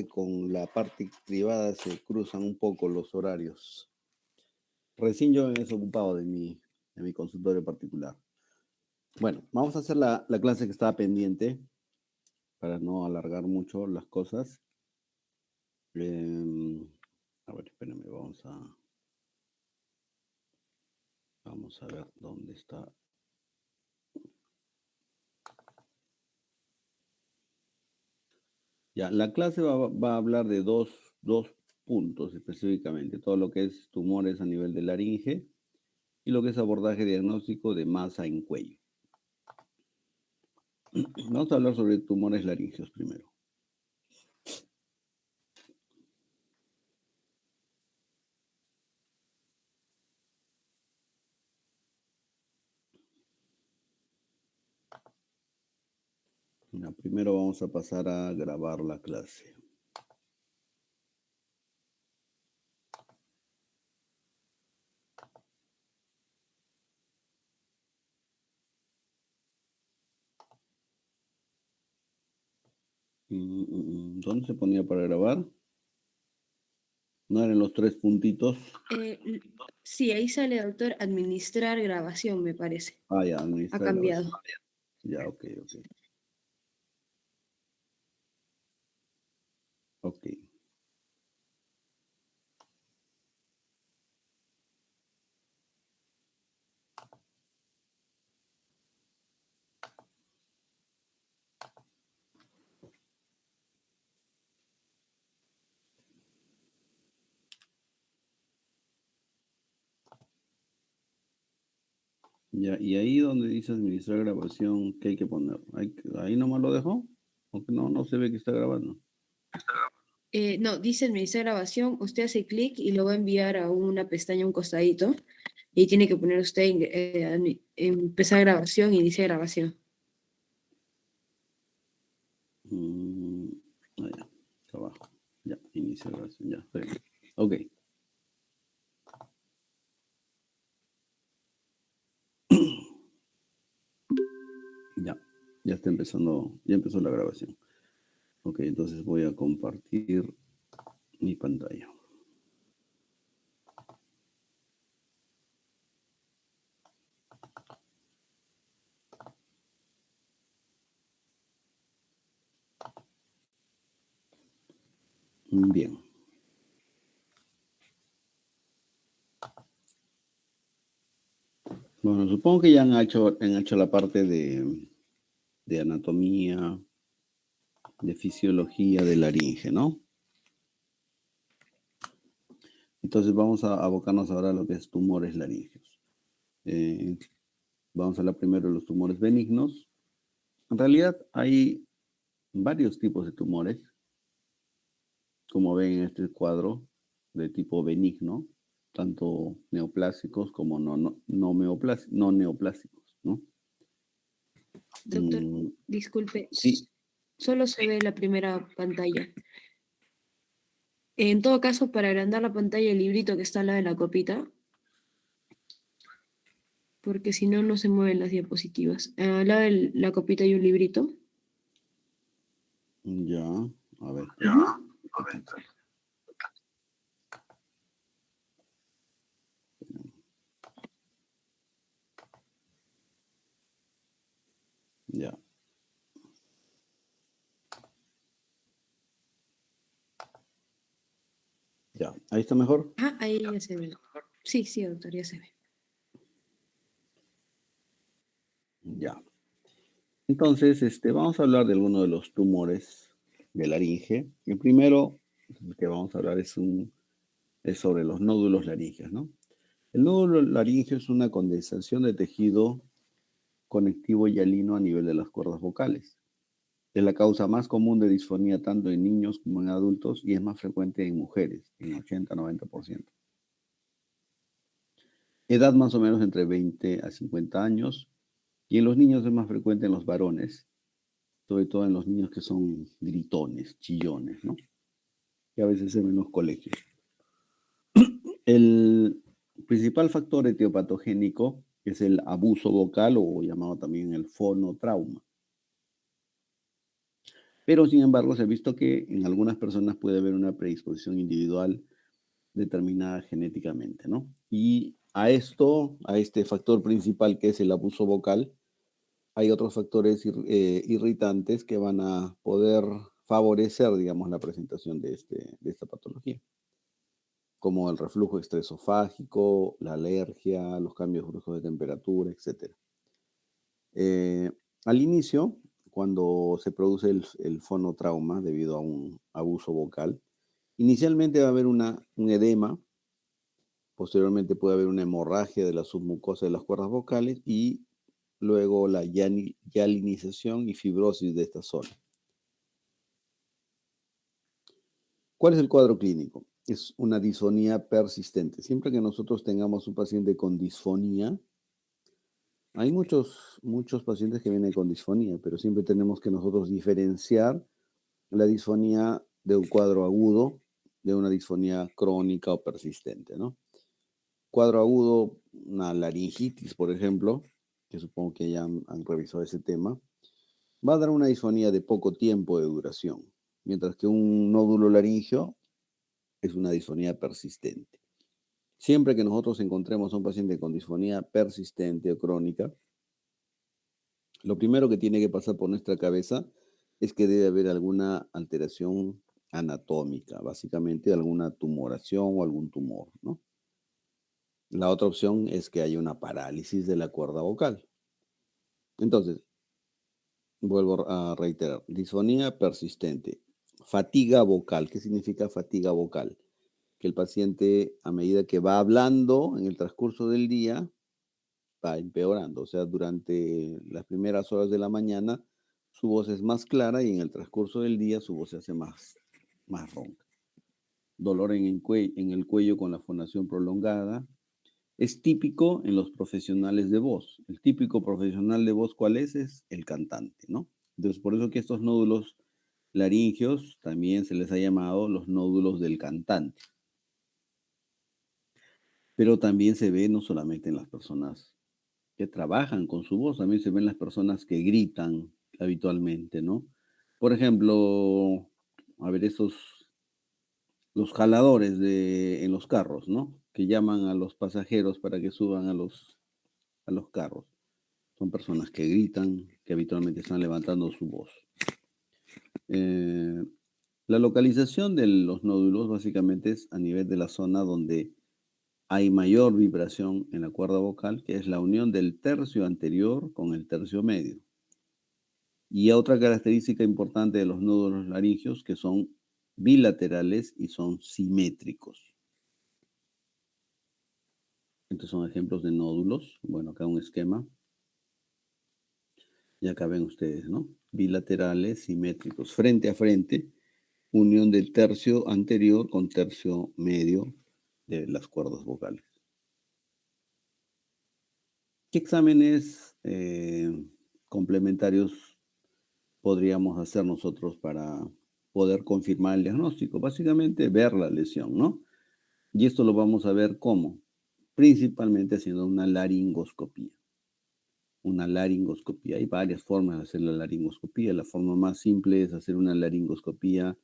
con la parte privada se cruzan un poco los horarios. Recién yo me he desocupado de mi consultorio particular. Bueno, vamos a hacer la clase que estaba pendiente para no alargar mucho las cosas. A ver, espérenme, vamos a ver dónde está. Ya, la clase va a hablar de dos puntos específicamente, todo lo que es tumores a nivel de laringe y lo que es abordaje diagnóstico de masa en cuello. Vamos a hablar sobre tumores laringeos primero. Ya, primero vamos a pasar a grabar la clase. ¿Dónde se ponía para grabar? ¿No eran los tres puntitos? Sí, ahí sale, doctor, administrar grabación, me parece. Ah, ya, Ha administrar cambiado. grabación. Ya, ok. Ok. Ya, y ahí donde dice administrar grabación, ¿qué hay que poner? Ahí nomás lo dejó, aunque no se ve que está grabando. No, dice administrar grabación, usted hace clic y lo va a enviar a una pestaña, un costadito, y tiene que poner usted empezar grabación, iniciar grabación. Ya, acá abajo. Ya, inicia grabación, ya, está bien. Ok. Ya está empezando, ya empezó la grabación. Ok, entonces voy a compartir mi pantalla. Bien. Bueno, supongo que ya han hecho la parte de anatomía, de fisiología de laringe, ¿no? Entonces vamos a abocarnos ahora a lo que es tumores laringeos. Vamos a hablar primero de los tumores benignos. En realidad hay varios tipos de tumores, como ven en este cuadro, de tipo benigno, tanto neoplásicos como no neoplásicos, ¿no? Doctor, disculpe, Sí. solo se ve la primera pantalla. En todo caso, para agrandar la pantalla, el librito que está al lado de la copita, porque si no, no se mueven las diapositivas. Al lado de la copita hay un librito. Ya, a ver. Ya. Ya, ahí está mejor. Ah, ahí ya se ve. Sí, doctor, ya se ve. Ya. Entonces, vamos a hablar de algunos de los tumores de laringe. El primero que vamos a hablar es sobre los nódulos laringeos, ¿no? El nódulo laringeo es una condensación de tejido conectivo hialino a nivel de las cuerdas vocales. Es la causa más común de disfonía tanto en niños como en adultos y es más frecuente en mujeres, en 80-90%. Edad más o menos entre 20 a 50 años y en los niños es más frecuente en los varones, sobre todo en los niños que son gritones, chillones, ¿no? Que a veces se ven en los colegios. El principal factor etiopatogénico es el abuso vocal o llamado también el fonotrauma. Pero, sin embargo, se ha visto que en algunas personas puede haber una predisposición individual determinada genéticamente, ¿no? Y a esto, a este factor principal que es el abuso vocal, hay otros factores irritantes que van a poder favorecer, digamos, la presentación de esta patología, como el reflujo extraesofágico, la alergia, los cambios bruscos de temperatura, etcétera. Al inicio, cuando se produce el fonotrauma debido a un abuso vocal, inicialmente va a haber un edema, posteriormente puede haber una hemorragia de la submucosa de las cuerdas vocales y luego la hialinización y fibrosis de esta zona. ¿Cuál es el cuadro clínico? Es una disfonía persistente. Siempre que nosotros tengamos un paciente con disfonía, hay muchos pacientes que vienen con disfonía, pero siempre tenemos que nosotros diferenciar la disfonía de un cuadro agudo de una disfonía crónica o persistente, ¿no? Cuadro agudo, una laringitis, por ejemplo, que supongo que ya han revisado ese tema, va a dar una disfonía de poco tiempo de duración, mientras que un nódulo laringio es una disfonía persistente. Siempre que nosotros encontremos a un paciente con disfonía persistente o crónica, lo primero que tiene que pasar por nuestra cabeza es que debe haber alguna alteración anatómica, básicamente alguna tumoración o algún tumor, ¿no? La otra opción es que haya una parálisis de la cuerda vocal. Entonces, vuelvo a reiterar, disfonía persistente, fatiga vocal. ¿Qué significa fatiga vocal? Que el paciente, a medida que va hablando en el transcurso del día, va empeorando. O sea, durante las primeras horas de la mañana, su voz es más clara y en el transcurso del día su voz se hace más ronca. Dolor en el cuello con la fonación prolongada. Es típico en los profesionales de voz. El típico profesional de voz, ¿cuál es? Es el cantante, ¿no? Entonces, por eso que estos nódulos laringios también se les ha llamado los nódulos del cantante. Pero también se ve no solamente en las personas que trabajan con su voz, también se ven las personas que gritan habitualmente, ¿no? Por ejemplo, a ver, los jaladores en los carros, ¿no? Que llaman a los pasajeros para que suban a los carros. Son personas que gritan, que habitualmente están levantando su voz. Eh, la localización de los nódulos básicamente es a nivel de la zona donde hay mayor vibración en la cuerda vocal, que es la unión del tercio anterior con el tercio medio. Y otra característica importante de los nódulos laringios que son bilaterales y son simétricos. Estos son ejemplos de nódulos. Bueno, acá un esquema. Y acá ven ustedes, ¿no? Bilaterales, simétricos, frente a frente, unión del tercio anterior con tercio medio de las cuerdas vocales. ¿Qué exámenes complementarios podríamos hacer nosotros para poder confirmar el diagnóstico? Básicamente ver la lesión, ¿no? Y esto lo vamos a ver cómo, principalmente haciendo una laringoscopía. Una laringoscopía. Hay varias formas de hacer la laringoscopía. La forma más simple es hacer una laringoscopía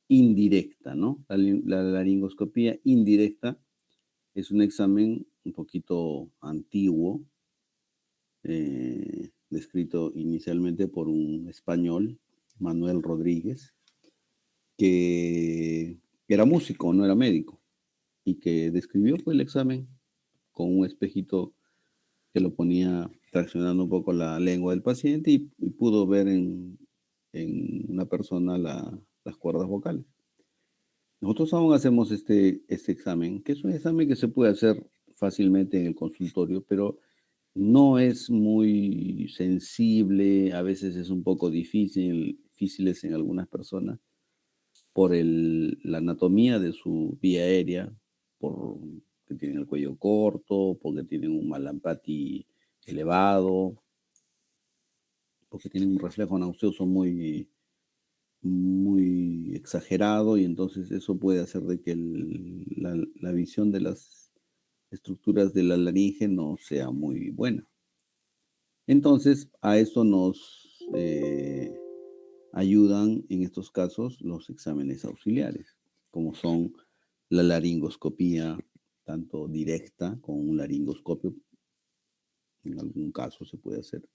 indirecta, ¿no? La laringoscopía indirecta es un examen un poquito antiguo, descrito inicialmente por un español, Manuel Rodríguez, que era músico, no era médico, y que describió el examen con un espejito que lo ponía traccionando un poco la lengua del paciente y pudo ver en una persona las cuerdas vocales. Nosotros aún hacemos este examen, que es un examen que se puede hacer fácilmente en el consultorio, pero no es muy sensible, a veces es un poco difíciles en algunas personas por la anatomía de su vía aérea, porque tienen el cuello corto, porque tienen un malampati elevado, porque tienen un reflejo nauseoso muy exagerado y entonces eso puede hacer de que la visión de las estructuras de la laringe no sea muy buena. Entonces, a eso ayudan en estos casos los exámenes auxiliares, como son la laringoscopía, tanto directa con un laringoscopio, en algún caso se puede hacer,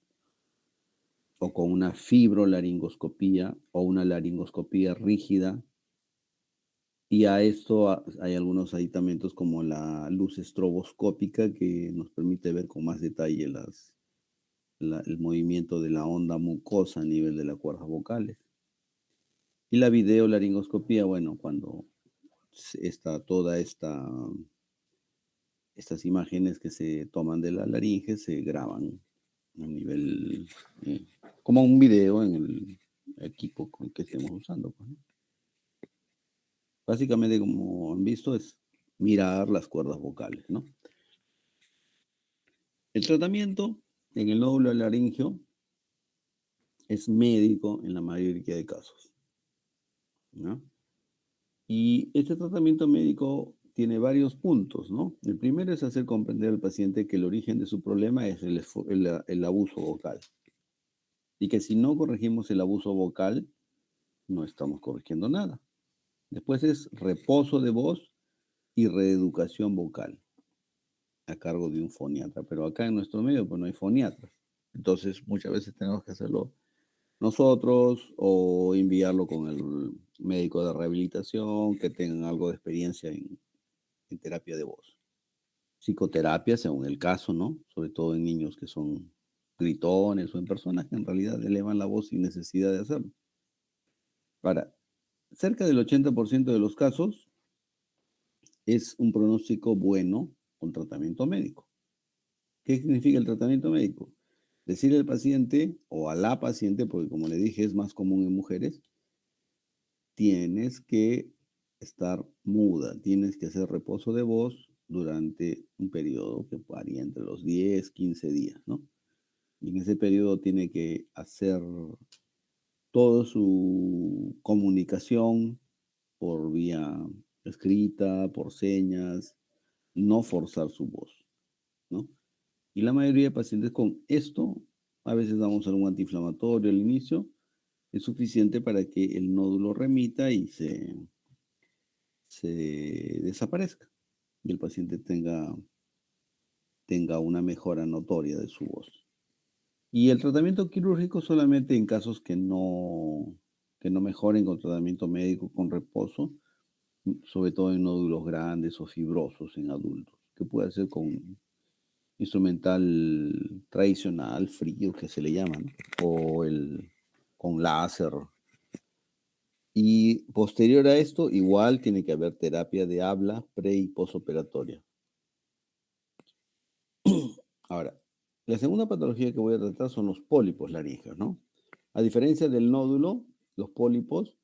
o con una fibrolaringoscopía o una laringoscopía rígida. Y a esto hay algunos aditamentos como la luz estroboscópica que nos permite ver con más detalle el movimiento de la onda mucosa a nivel de las cuerdas vocales. Y la videolaringoscopía, bueno, cuando está estas imágenes que se toman de la laringe se graban a nivel, como un video en el equipo con el que estemos usando, pues, ¿no? Básicamente, como han visto, es mirar las cuerdas vocales, ¿no? El tratamiento en el nódulo laringio es médico en la mayoría de casos, ¿no? Y este tratamiento médico tiene varios puntos, ¿no? El primero es hacer comprender al paciente que el origen de su problema es el abuso vocal y que si no corregimos el abuso vocal, no estamos corrigiendo nada. Después es reposo de voz y reeducación vocal a cargo de un foniatra, pero acá en nuestro medio pues no hay foniatras. Entonces muchas veces tenemos que hacerlo nosotros o enviarlo con el médico de rehabilitación que tengan algo de experiencia en terapia de voz. Psicoterapia, según el caso, ¿no? Sobre todo en niños que son gritones o en personas que en realidad elevan la voz sin necesidad de hacerlo. Ahora, cerca del 80% de los casos es un pronóstico bueno con tratamiento médico. ¿Qué significa el tratamiento médico? Decirle al paciente o a la paciente, porque como le dije es más común en mujeres, tienes que estar muda, tienes que hacer reposo de voz durante un periodo que varía entre los 10, 15 días, ¿no? Y en ese periodo tiene que hacer toda su comunicación por vía escrita, por señas, no forzar su voz, ¿no? Y la mayoría de pacientes con esto, a veces damos algún antiinflamatorio al inicio, es suficiente para que el nódulo remita y se desaparezca y el paciente tenga una mejora notoria de su voz. Y el tratamiento quirúrgico solamente en casos que no mejoren con tratamiento médico con reposo, sobre todo en nódulos grandes o fibrosos en adultos, que puede ser con instrumental tradicional, frío, que se le llama, ¿no? O con láser. Y posterior a esto, igual tiene que haber terapia de habla pre y posoperatoria. Ahora, la segunda patología que voy a tratar son los pólipos laríngeos, ¿no? A diferencia del nódulo, los pólipos,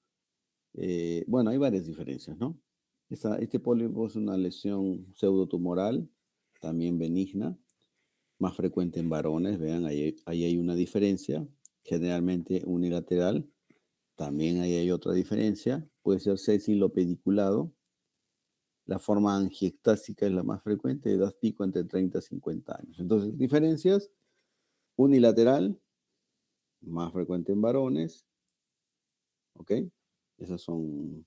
bueno, hay varias diferencias, ¿no? Este pólipo es una lesión pseudotumoral, también benigna, más frecuente en varones, vean, ahí hay una diferencia, generalmente unilateral, también ahí hay otra diferencia, puede ser sésilo pediculado, la forma angiectásica es la más frecuente, edad pico entre 30 y 50 años. Entonces, diferencias, unilateral, más frecuente en varones, ¿ok? Esas son,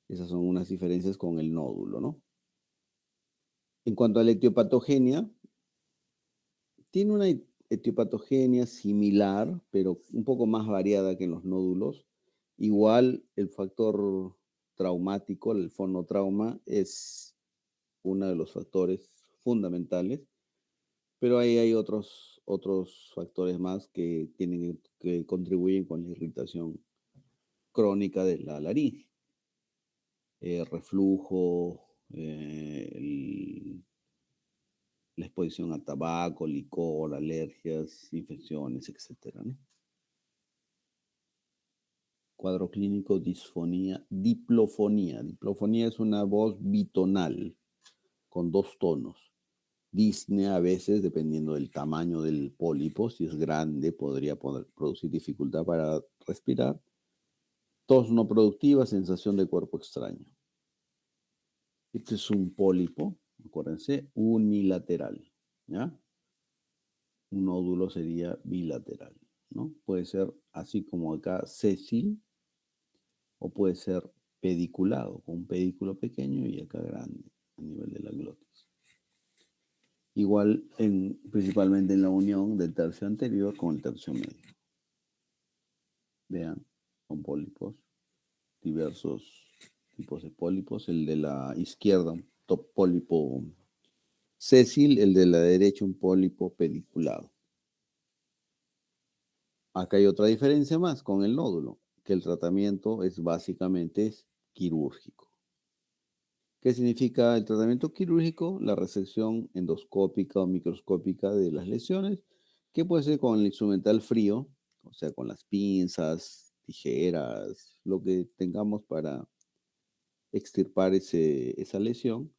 esas son unas diferencias con el nódulo, ¿no? En cuanto a la etiopatogenia, tiene una etiopatogenia similar, pero un poco más variada que en los nódulos. Igual el factor traumático, el fonotrauma, es uno de los factores fundamentales, pero ahí hay otros factores más que contribuyen con la irritación crónica de la laringe. Reflujo, la exposición a tabaco, licor, alergias, infecciones, etcétera, ¿no? Cuadro clínico, disfonía, diplofonía. Diplofonía es una voz bitonal con dos tonos. Disnea a veces, dependiendo del tamaño del pólipo, si es grande, podría producir dificultad para respirar. Tos no productiva, sensación de cuerpo extraño. Este es un pólipo, acuérdense, unilateral, ¿ya? Un nódulo sería bilateral, ¿no? Puede ser así como acá sésil o puede ser pediculado, con un pedículo pequeño y acá grande a nivel de la glotis. Igual principalmente en la unión del tercio anterior con el tercio medio. Vean, son pólipos, diversos tipos de pólipos. El de la izquierda, un pólipo sésil, el de la derecha, un pólipo pediculado. Acá hay otra diferencia más con el nódulo, que el tratamiento es básicamente quirúrgico. ¿Qué significa el tratamiento quirúrgico? La resección endoscópica o microscópica de las lesiones, que puede ser con el instrumental frío, o sea, con las pinzas, tijeras, lo que tengamos para extirpar esa lesión.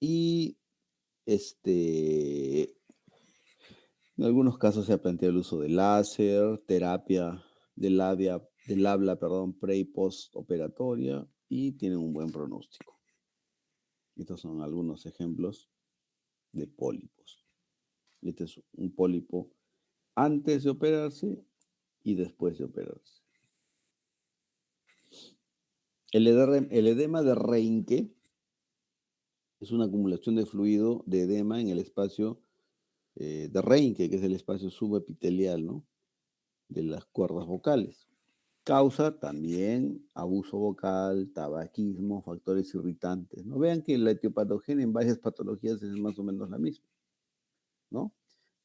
Y en algunos casos se ha planteado el uso de láser, terapia del habla, pre y post operatoria, y tienen un buen pronóstico. Estos son algunos ejemplos de pólipos. Este es un pólipo antes de operarse y después de operarse. El edema de Reinke es una acumulación de fluido de edema en el espacio de Reinke, que es el espacio subepitelial, ¿no?, de las cuerdas vocales. Causa también abuso vocal, tabaquismo, factores irritantes, ¿no? Vean que la etiopatogenia en varias patologías es más o menos la misma, ¿no?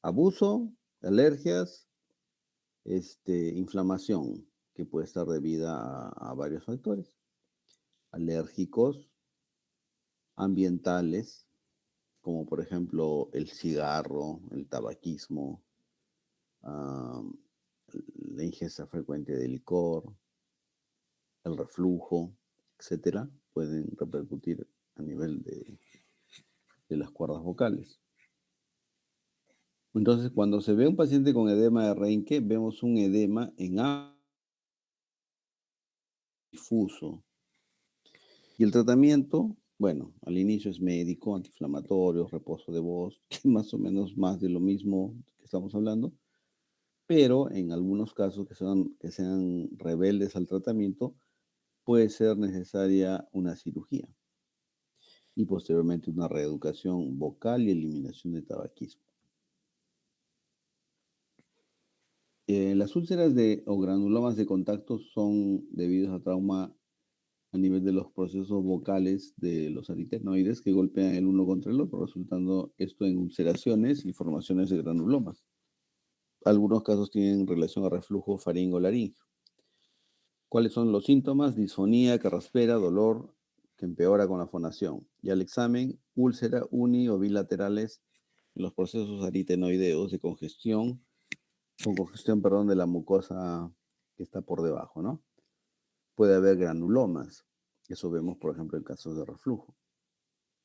Abuso, alergias, inflamación, que puede estar debida a varios factores alérgicos, ambientales, como por ejemplo el cigarro, el tabaquismo, la ingesta frecuente de licor, el reflujo, etcétera, pueden repercutir a nivel de las cuerdas vocales. Entonces, cuando se ve un paciente con edema de Reinke, vemos un edema en difuso. Y el tratamiento, bueno, al inicio es médico, antiinflamatorio, reposo de voz, que más o menos más de lo mismo que estamos hablando, pero en algunos casos que sean rebeldes al tratamiento, puede ser necesaria una cirugía y posteriormente una reeducación vocal y eliminación de tabaquismo. Las úlceras o granulomas de contacto son debidos a trauma a nivel de los procesos vocales de los aritenoides que golpean el uno contra el otro, resultando esto en ulceraciones y formaciones de granulomas. Algunos casos tienen relación a reflujo faringo-laríngeo. ¿Cuáles son los síntomas? Disfonía, carraspera, dolor que empeora con la fonación. Y al examen, úlcera uni o bilaterales en los procesos aritenoideos de congestión, de la mucosa que está por debajo, ¿no? Puede haber granulomas. Eso vemos, por ejemplo, en casos de reflujo.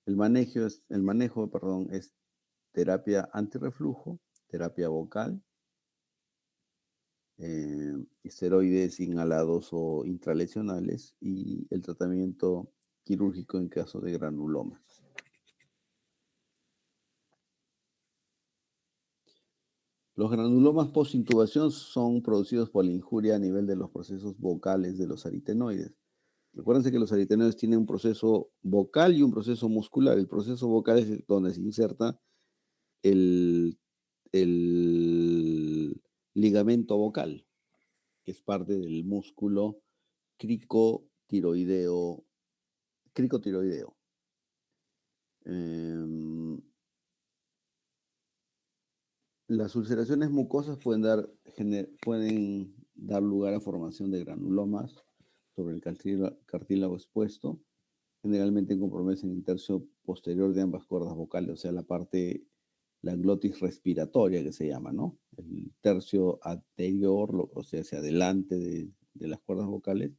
El manejo es terapia antirreflujo, terapia vocal, esteroides inhalados o intralesionales y el tratamiento quirúrgico en caso de granulomas. Los granulomas post-intubación son producidos por la injuria a nivel de los procesos vocales de los aritenoides. Recuérdense que los aritenoides tienen un proceso vocal y un proceso muscular. El proceso vocal es donde se inserta el ligamento vocal, que es parte del músculo cricotiroideo. Las ulceraciones mucosas pueden dar lugar a formación de granulomas sobre el cartílago expuesto, generalmente comprometen el tercio posterior de ambas cuerdas vocales, o sea, la glotis respiratoria que se llama, ¿no? El tercio anterior, o sea, hacia adelante de las cuerdas vocales,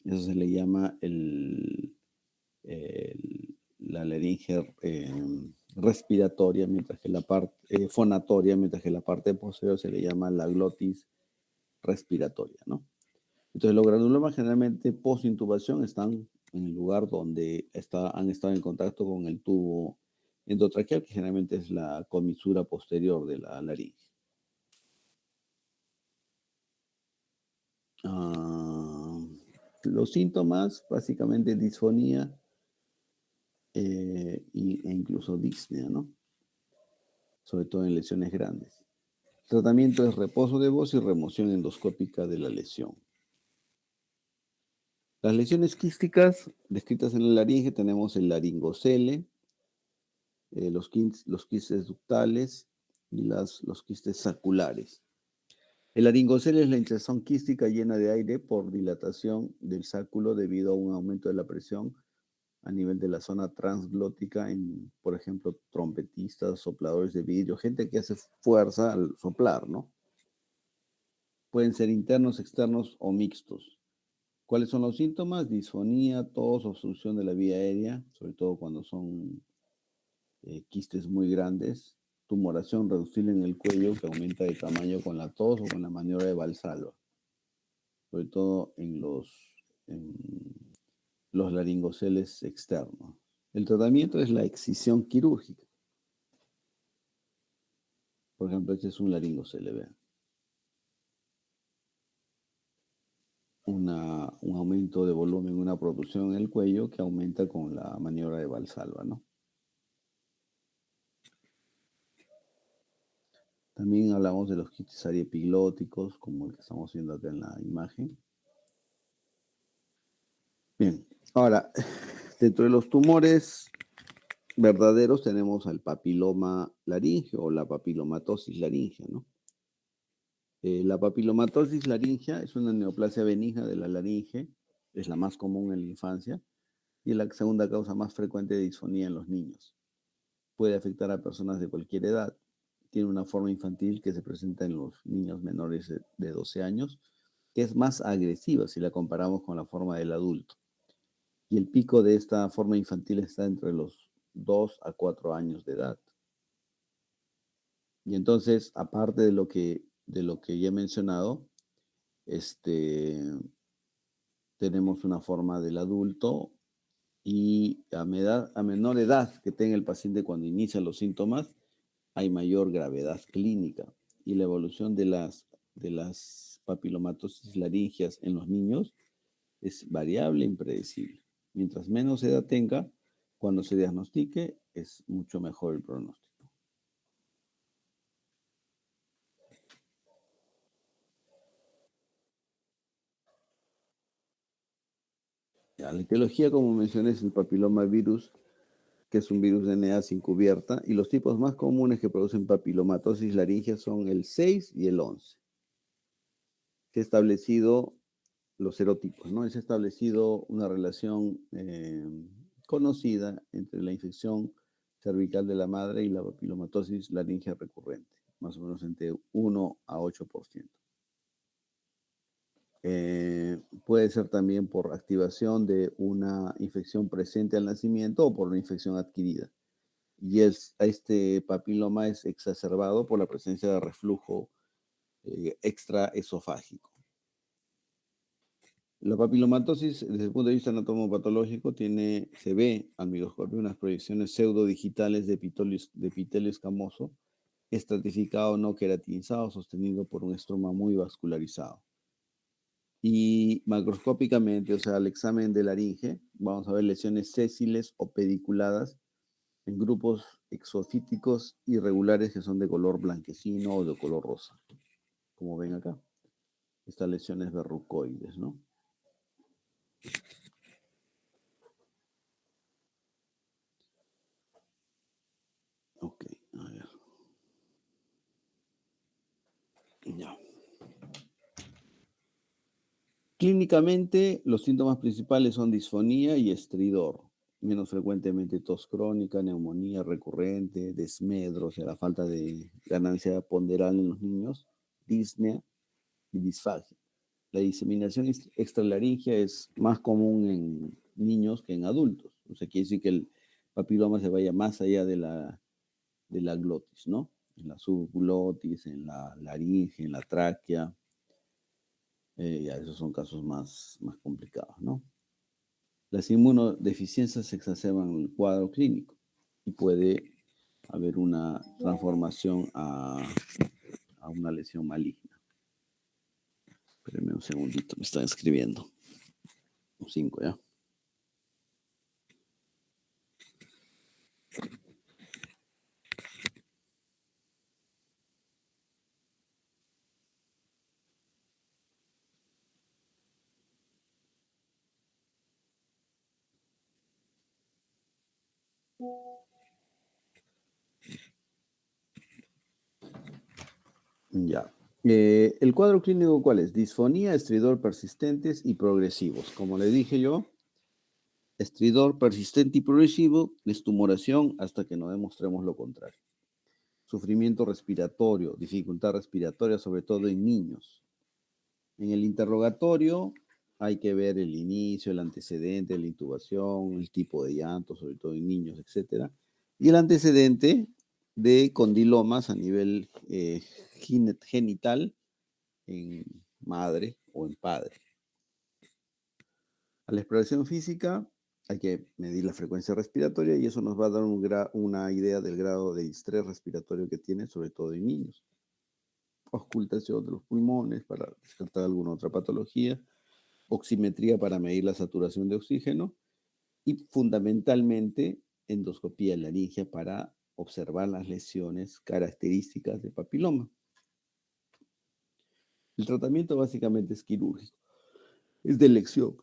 eso se le llama la laringe respiratoria, mientras que la parte fonatoria, mientras que la parte posterior se le llama la glotis respiratoria, ¿no? Entonces, los granulomas generalmente post-intubación están en el lugar donde han estado en contacto con el tubo endotraqueal, que generalmente es la comisura posterior de la laringe. Los síntomas, básicamente disfonía e incluso disnea, ¿no? Sobre todo en lesiones grandes. El tratamiento es reposo de voz y remoción endoscópica de la lesión. Las lesiones quísticas descritas en la laringe tenemos el laringocele, los quistes ductales y los quistes saculares. El laringocele es la infección quística llena de aire por dilatación del sáculo debido a un aumento de la presión a nivel de la zona transglótica en, por ejemplo, trompetistas, sopladores de vidrio, gente que hace fuerza al soplar, ¿no? Pueden ser internos, externos o mixtos. ¿Cuáles son los síntomas? Disfonía, tos, obstrucción de la vía aérea, sobre todo cuando son quistes muy grandes, tumoración reducible en el cuello que aumenta de tamaño con la tos o con la maniobra de Valsalva, sobre todo en los laringoceles externos. El tratamiento es la excisión quirúrgica. Por ejemplo, este es un laringocele, vean. Un aumento de volumen, una producción en el cuello que aumenta con la maniobra de Valsalva, ¿no? También hablamos de los quistes ariepiglóticos, como el que estamos viendo acá en la imagen. Bien, ahora, dentro de los tumores verdaderos tenemos al papiloma laríngeo o la papilomatosis laríngea, ¿no? La papilomatosis laríngea es una neoplasia benigna de la laringe, es la más común en la infancia y es la segunda causa más frecuente de disfonía en los niños. Puede afectar a personas de cualquier edad. Tiene una forma infantil que se presenta en los niños menores de 12 años, que es más agresiva si la comparamos con la forma del adulto. Y el pico de esta forma infantil está entre los 2 a 4 años de edad. Y entonces, aparte de lo que ya he mencionado, tenemos una forma del adulto y a menor edad que tenga el paciente cuando inicia los síntomas, hay mayor gravedad clínica. Y la evolución de las papilomatosis laringias en los niños es variable e impredecible. Mientras menos edad tenga, cuando se diagnostique, es mucho mejor el pronóstico. Ya, la etiología, como mencioné, es el papiloma virus, que es un virus de DNA sin cubierta, y los tipos más comunes que producen papilomatosis laringea son el 6 y el 11. Se ha establecido los serotipos, ¿no? Se ha establecido una relación conocida entre la infección cervical de la madre y la papilomatosis laringea recurrente, más o menos entre 1 a 8%. Puede ser también por activación de una infección presente al nacimiento o por una infección adquirida. Y este papiloma es exacerbado por la presencia de reflujo extraesofágico. La papilomatosis, desde el punto de vista anatomopatológico, se ve al microscopio unas proyecciones pseudodigitales de epitelio escamoso, estratificado no queratinizado, sostenido por un estroma muy vascularizado. Y macroscópicamente, o sea, al examen de laringe, vamos a ver lesiones sésiles o pediculadas en grupos exofíticos irregulares que son de color blanquecino o de color rosa, como ven acá. Estas lesiones verrucoides, ¿no? Ok, a ver. Ya. Clínicamente, los síntomas principales son disfonía y estridor. Menos frecuentemente tos crónica, neumonía recurrente, desmedro, o sea, la falta de ganancia ponderal en los niños, disnea y disfagia. La diseminación extralaringea es más común en niños que en adultos. O sea, quiere decir que el papiloma se vaya más allá de la glotis, ¿no? En la subglotis, en la laringe, en la tráquea. Ya esos son casos más complicados, ¿no? Las inmunodeficiencias exacerban el cuadro clínico y puede haber una transformación a una lesión maligna. Espérenme un segundito, me están escribiendo. 5, ¿ya? Ya. ¿El cuadro clínico cuál es? Disfonía, estridor persistentes y progresivos. Como le dije yo, estridor persistente y progresivo es tumoración hasta que no demostremos lo contrario. Sufrimiento respiratorio, dificultad respiratoria, sobre todo en niños. En el interrogatorio hay que ver el inicio, el antecedente, la intubación, el tipo de llanto, sobre todo en niños, etc. Y el antecedente de condilomas a nivel genital en madre o en padre. A la exploración física hay que medir la frecuencia respiratoria y eso nos va a dar una idea del grado de estrés respiratorio que tiene, sobre todo en niños. Auscultación de los pulmones para descartar alguna otra patología, oximetría para medir la saturación de oxígeno y fundamentalmente endoscopía laringea para observar las lesiones características de papiloma. El tratamiento básicamente es quirúrgico, es de elección.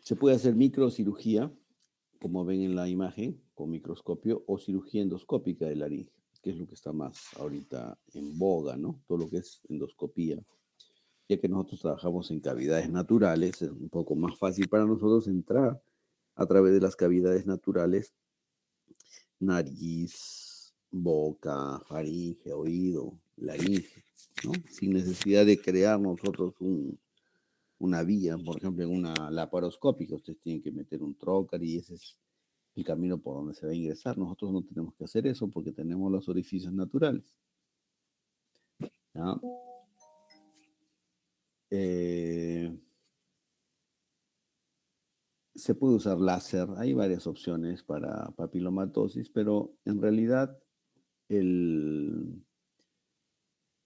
Se puede hacer microcirugía, como ven en la imagen, con microscopio, o cirugía endoscópica de laringe, que es lo que está más ahorita en boga, ¿no? Todo lo que es endoscopía. Ya que nosotros trabajamos en cavidades naturales, es un poco más fácil para nosotros entrar a través de las cavidades naturales, nariz, boca, faringe, oído, laringe, ¿no? Sin necesidad de crear nosotros una vía, por ejemplo, en una laparoscópica, ustedes tienen que meter un trocar y ese es el camino por donde se va a ingresar. Nosotros no tenemos que hacer eso porque tenemos los orificios naturales. ¿Ya? Se puede usar láser, hay varias opciones para papilomatosis, pero en realidad el,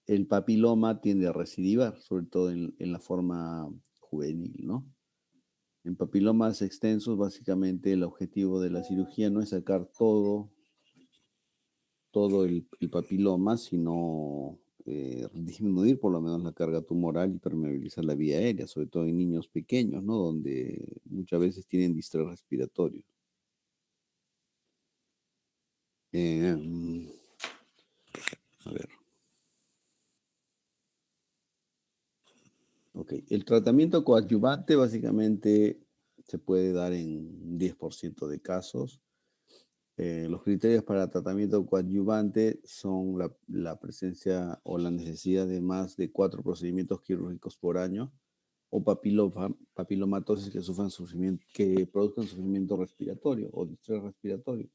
el papiloma tiende a recidivar, sobre todo en la forma juvenil, ¿no? En papilomas extensos, básicamente el objetivo de la cirugía no es sacar todo el papiloma, sino disminuir por lo menos la carga tumoral y permeabilizar la vía aérea, sobre todo en niños pequeños, ¿no? Donde muchas veces tienen distrés respiratorio. A ver. Ok, el tratamiento coadyuvante básicamente se puede dar en 10% de casos. Los criterios para tratamiento coadyuvante son la presencia o la necesidad de más de 4 procedimientos quirúrgicos por año o papilomatosis que produzcan sufrimiento respiratorio o distrés respiratorio.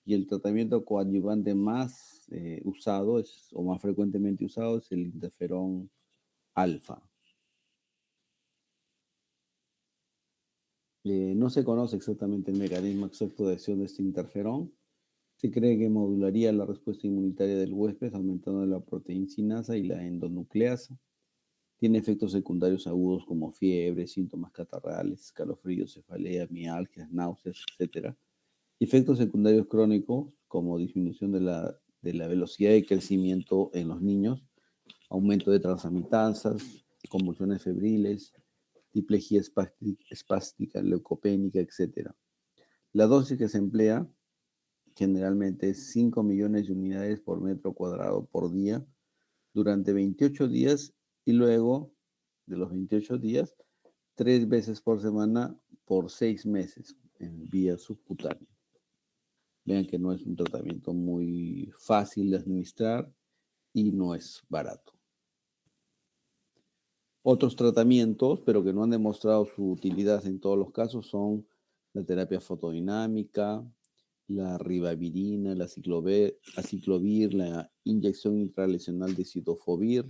Y el tratamiento coadyuvante más usado o más frecuentemente usado es el interferón alfa. No se conoce exactamente el mecanismo exacto de acción de este interferón. Se cree que modularía la respuesta inmunitaria del huésped aumentando la proteincinasa y la endonucleasa. Tiene efectos secundarios agudos como fiebre, síntomas catarrales, escalofríos, cefalea, mialgias, náuseas, etc. Efectos secundarios crónicos como disminución de la velocidad de crecimiento en los niños, aumento de transaminasas, convulsiones febriles, diplejía espástica, leucopénica, etc. La dosis que se emplea generalmente es 5 millones de unidades por metro cuadrado por día durante 28 días y luego de los 28 días, 3 veces por semana por 6 meses en vía subcutánea. Vean que no es un tratamiento muy fácil de administrar y no es barato. Otros tratamientos, pero que no han demostrado su utilidad en todos los casos, son la terapia fotodinámica, la ribavirina, la aciclovir, la inyección intralesional de cidofovir,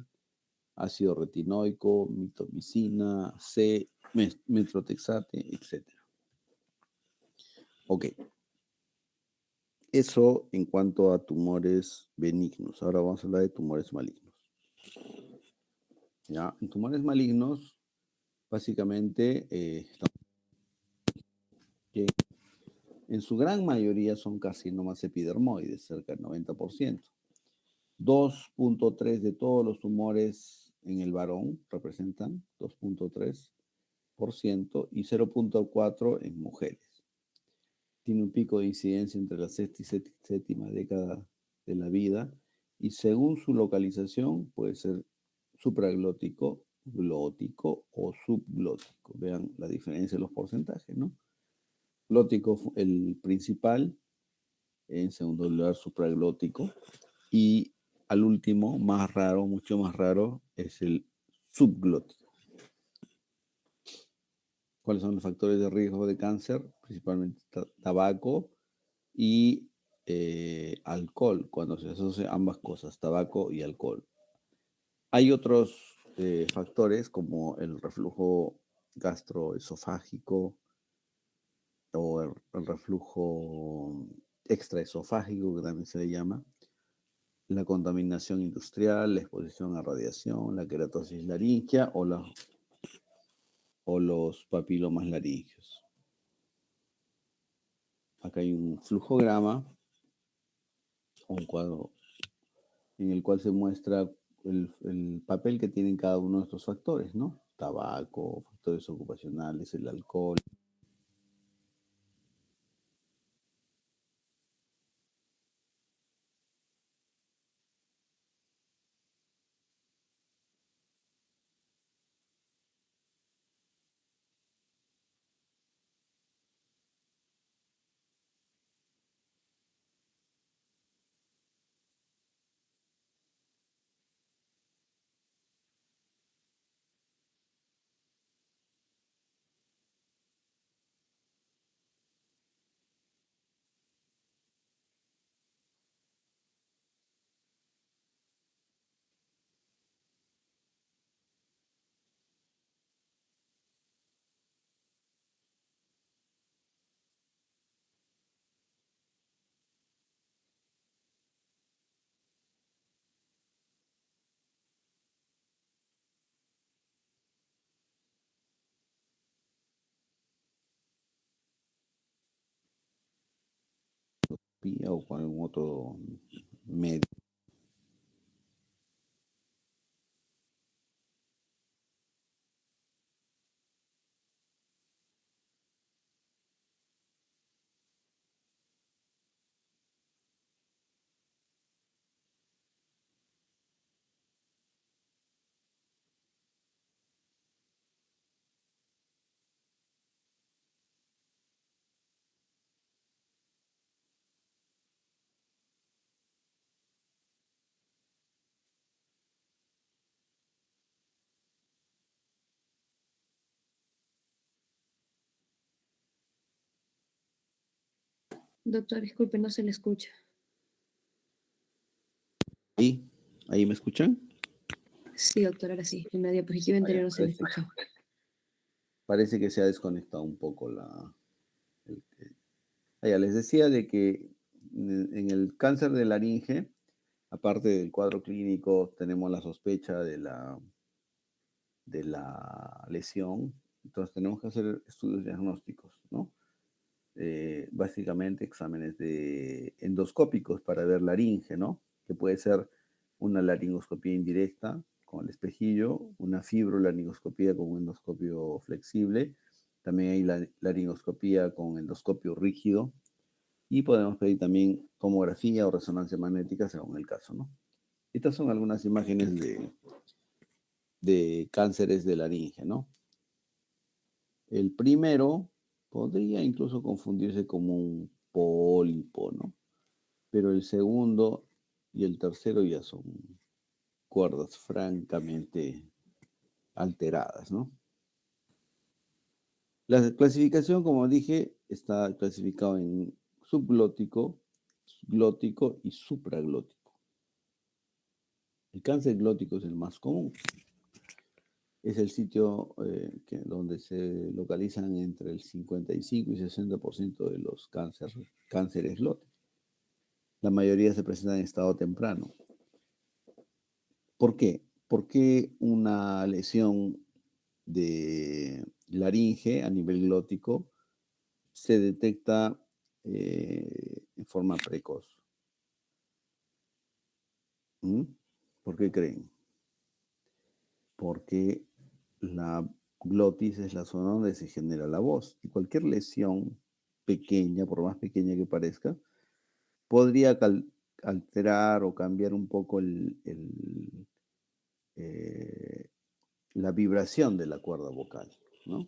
ácido retinoico, mitomicina, C, metrotexate, etc. Ok. Eso en cuanto a tumores benignos. Ahora vamos a hablar de tumores malignos. ¿Ya? En tumores malignos, básicamente, que en su gran mayoría son carcinomas epidermoides, cerca del 90%. 2.3 de todos los tumores en el varón representan 2.3% y 0.4 en mujeres. Tiene un pico de incidencia entre la sexta y séptima década de la vida y según su localización puede ser supraglótico, glótico o subglótico. Vean la diferencia de los porcentajes, ¿no? Glótico, el principal, en segundo lugar supraglótico y al último, más raro, mucho más raro, es el subglótico. ¿Cuáles son los factores de riesgo de cáncer? Principalmente tabaco y alcohol, cuando se asocia ambas cosas, tabaco y alcohol. Hay otros factores como el reflujo gastroesofágico o el reflujo extraesofágico, que también se le llama, la contaminación industrial, la exposición a radiación, la queratosis laríngea o los papilomas laringeos. Acá hay un flujograma, un cuadro en el cual se muestra el papel que tienen cada uno de estos factores, ¿no? Tabaco, factores ocupacionales, el alcohol. O con algún otro medio. Doctor, disculpe, no se le escucha. Ahí me escuchan. Sí, doctor, ahora sí. En la diapositiva anterior no se le escuchó. Parece que se ha desconectado un poco les decía de que en el cáncer de laringe, aparte del cuadro clínico, tenemos la sospecha de la lesión. Entonces tenemos que hacer estudios diagnósticos, ¿no? Básicamente exámenes endoscópicos para ver laringe, ¿no? Que puede ser una laringoscopía indirecta con el espejillo, una fibrolaringoscopía con un endoscopio flexible, también hay la laringoscopía con endoscopio rígido y podemos pedir también tomografía o resonancia magnética según el caso, ¿no? Estas son algunas imágenes de cánceres de laringe, ¿no? El primero podría incluso confundirse como un pólipo, ¿no? Pero el segundo y el tercero ya son cuerdas francamente alteradas, ¿no? La clasificación, como dije, está clasificado en subglótico, glótico y supraglótico. El cáncer glótico es el más común. Es el sitio donde se localizan entre el 55 y 60% de los cánceres glóticos. La mayoría se presenta en estado temprano. ¿Por qué? Porque una lesión de laringe a nivel glótico se detecta en forma precoz. ¿Mm? ¿Por qué creen? Porque la glotis es la zona donde se genera la voz. Y cualquier lesión pequeña, por más pequeña que parezca, podría alterar o cambiar un poco eh, la vibración de la cuerda vocal, ¿no?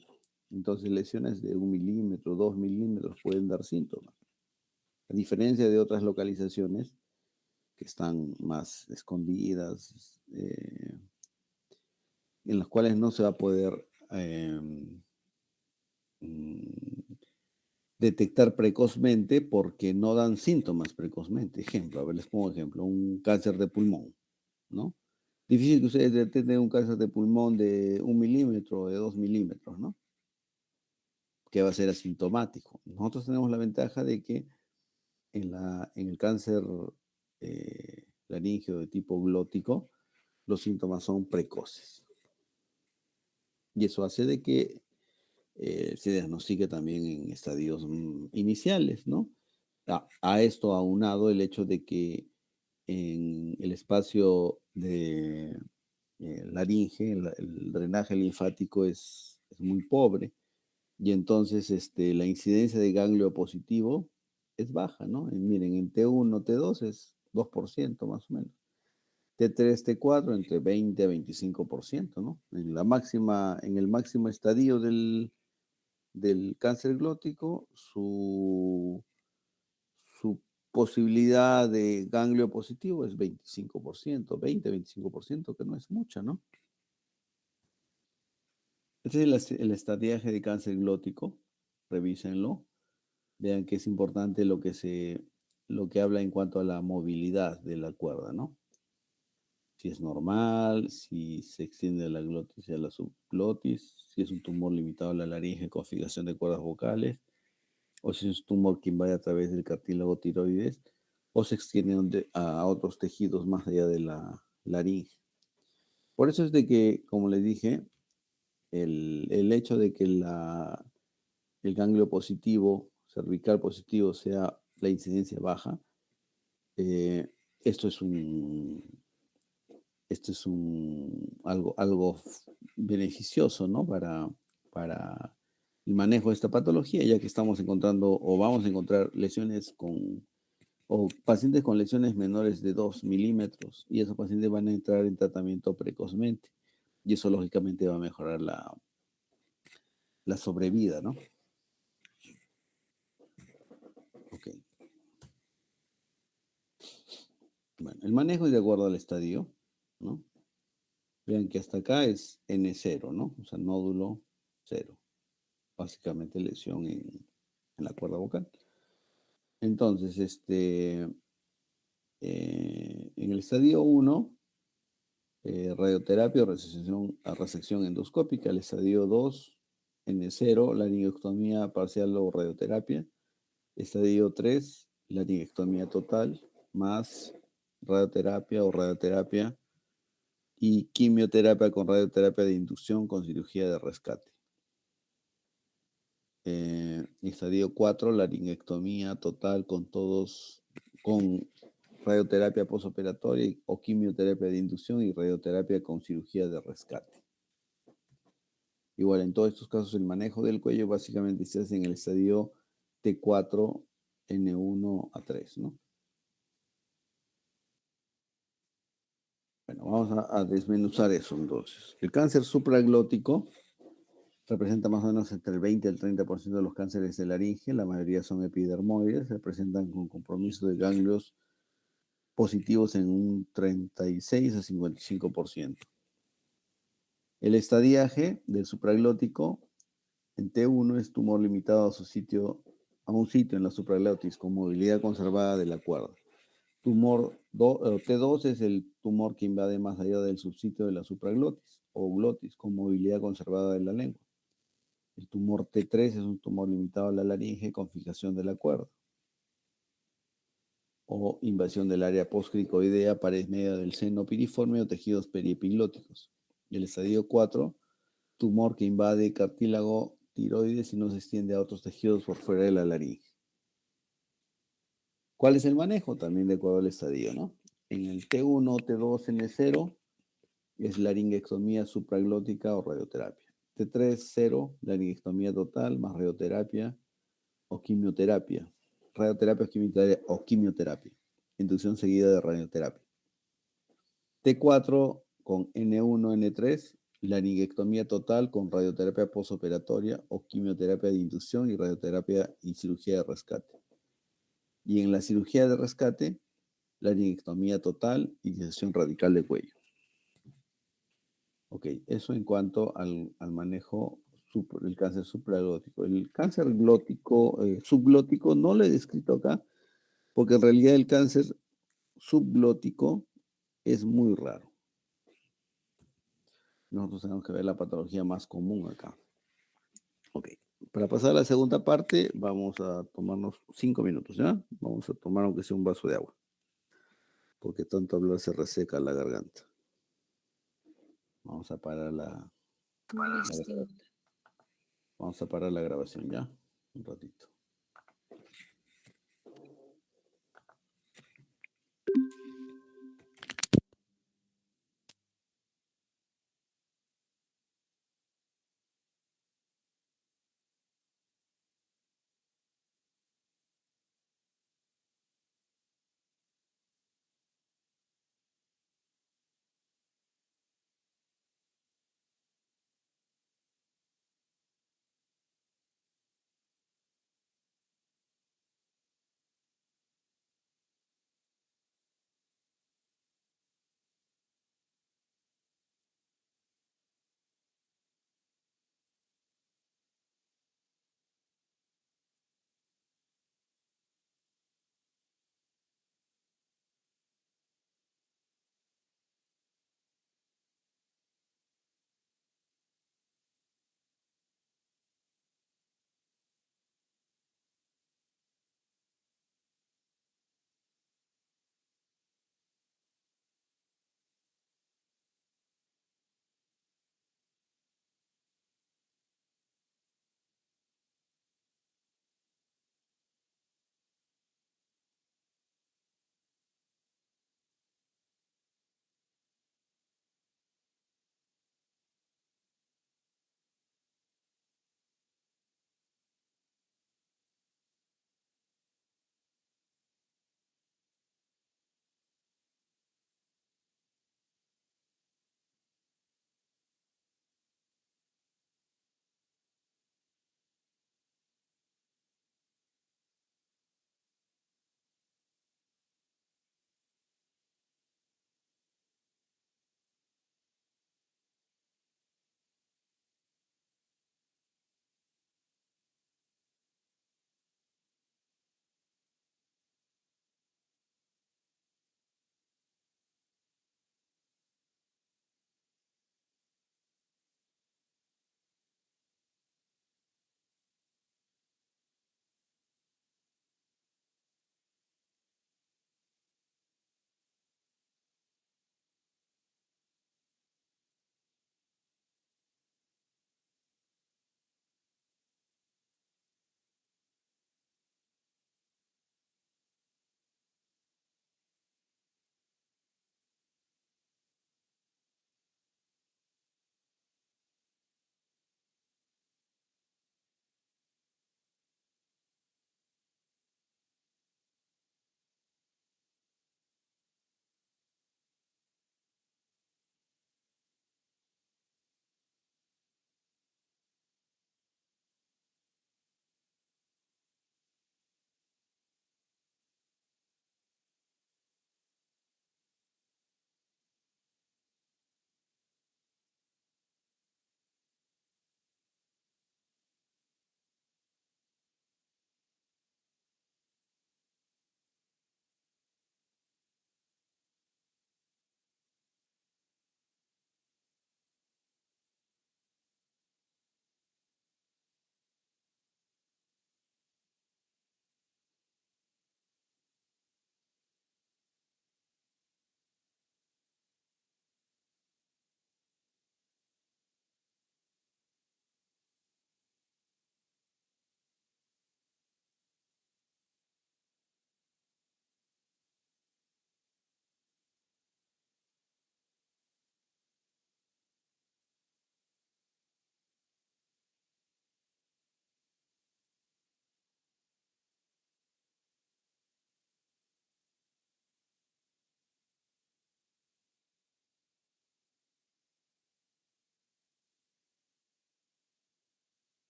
Entonces lesiones de 1 milímetro, 2 milímetros pueden dar síntomas. A diferencia de otras localizaciones que están más escondidas, en las cuales no se va a poder mm, detectar precozmente porque no dan síntomas precozmente. Ejemplo, a ver, les pongo ejemplo, un cáncer de pulmón, ¿no? Difícil que ustedes detecten un cáncer de pulmón de 1 milímetro o de 2 milímetros, ¿no? Que va a ser asintomático. Nosotros tenemos la ventaja de que en el cáncer laríngeo de tipo glótico, los síntomas son precoces. Y eso hace de que se diagnostique también en estadios iniciales, ¿no? A esto aunado el hecho de que en el espacio de laringe, el drenaje linfático es muy pobre y entonces la incidencia de ganglio positivo es baja, ¿no? Miren, en T1, T2 es 2% más o menos. T3, T4 entre 20 a 25%, ¿no? En el máximo estadio del cáncer glótico, su posibilidad de ganglio positivo es 25%, 20-25%, que no es mucha, ¿no? Este es el estadiaje de cáncer glótico, revísenlo, vean que es importante lo que habla en cuanto a la movilidad de la cuerda, ¿no? Si es normal, si se extiende la glotis a la subglotis, si es un tumor limitado a la laringe, configuración de cuerdas vocales, o si es un tumor que invade a través del cartílago tiroides, o se extiende a otros tejidos más allá de la laringe. Por eso es de que, como les dije, el hecho de que el ganglio positivo, cervical positivo, sea la incidencia baja, eh, esto es algo beneficioso, ¿no? Para el manejo de esta patología, ya que estamos encontrando o vamos a encontrar lesiones o pacientes con lesiones menores de 2 milímetros y esos pacientes van a entrar en tratamiento precozmente y eso lógicamente va a mejorar la sobrevida, ¿no? Ok. Bueno, el manejo es de acuerdo al estadio, ¿no? Vean que hasta acá es N0, ¿no? O sea, nódulo 0. Básicamente lesión en la cuerda vocal. Entonces, en el estadio 1, radioterapia o resección endoscópica. El estadio 2, N0, laringectomía parcial o radioterapia. Estadio 3, laringectomía total, más radioterapia o radioterapia y quimioterapia con radioterapia de inducción con cirugía de rescate. Estadio 4, laringectomía total con radioterapia posoperatoria o quimioterapia de inducción y radioterapia con cirugía de rescate. Igual en todos estos casos el manejo del cuello básicamente se hace en el estadio T4, N1 a 3, ¿no? Bueno, vamos a desmenuzar eso entonces. El cáncer supraglótico representa más o menos entre el 20 y el 30% de los cánceres de laringe. La mayoría son epidermoides, se presentan con compromiso de ganglios positivos en un 36 a 55%. El estadiaje del supraglótico en T1 es tumor limitado a un sitio en la supraglotis con movilidad conservada de la cuerda. T2 es el tumor que invade más allá del subsitio de la supraglotis o glotis con movilidad conservada de la lengua. El tumor T3 es un tumor limitado a la laringe con fijación de la cuerda. o invasión del área postcricoidea, pared media del seno piriforme o tejidos periepiglóticos. Y el estadio 4, tumor que invade cartílago tiroides y no se extiende a otros tejidos por fuera de la laringe. ¿Cuál es el manejo? También de acuerdo al estadio, ¿no? En el T1, T2, N0 es laringectomía supraglótica o radioterapia. T3, 0, laringectomía total más radioterapia o quimioterapia. Radioterapia o quimioterapia. Inducción seguida de radioterapia. T4 con N1, N3, laringectomía total con radioterapia posoperatoria o quimioterapia de inducción y radioterapia y cirugía de rescate. Y en la cirugía de rescate, laringectomía total y disección radical de cuello. Ok, eso en cuanto al manejo del cáncer supraglótico. El cáncer glótico, subglótico, no lo he descrito acá, porque en realidad el cáncer subglótico es muy raro. Nosotros tenemos que ver la patología más común acá. Ok, para pasar a la segunda parte, vamos a tomarnos 5 minutos, ¿ya? Vamos a tomar aunque sea un vaso de agua, porque tanto hablar se reseca la garganta. Vamos a parar vamos a parar la grabación, ¿ya? Un ratito.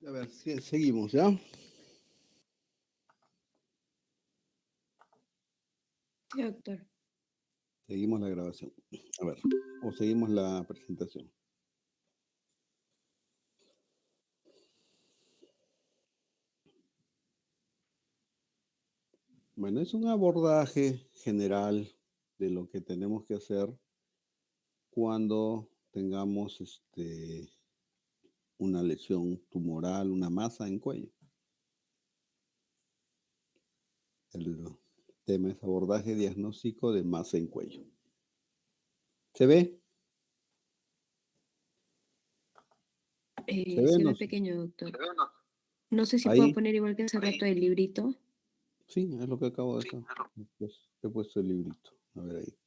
A ver, seguimos, ¿ya? Sí, doctor. Seguimos la grabación. A ver, o seguimos la presentación. Bueno, es un abordaje general de lo que tenemos que hacer cuando tengamos una lesión tumoral, una masa en cuello. El tema es abordaje diagnóstico de masa en cuello. ¿Se ve? ¿Se ve? Se No ve sé. pequeño, doctor. No sé si puedo Ahí, poner igual que hace rato el librito. sí, es lo que acabo de hacer. Pues, he puesto el librito. A ver ahí.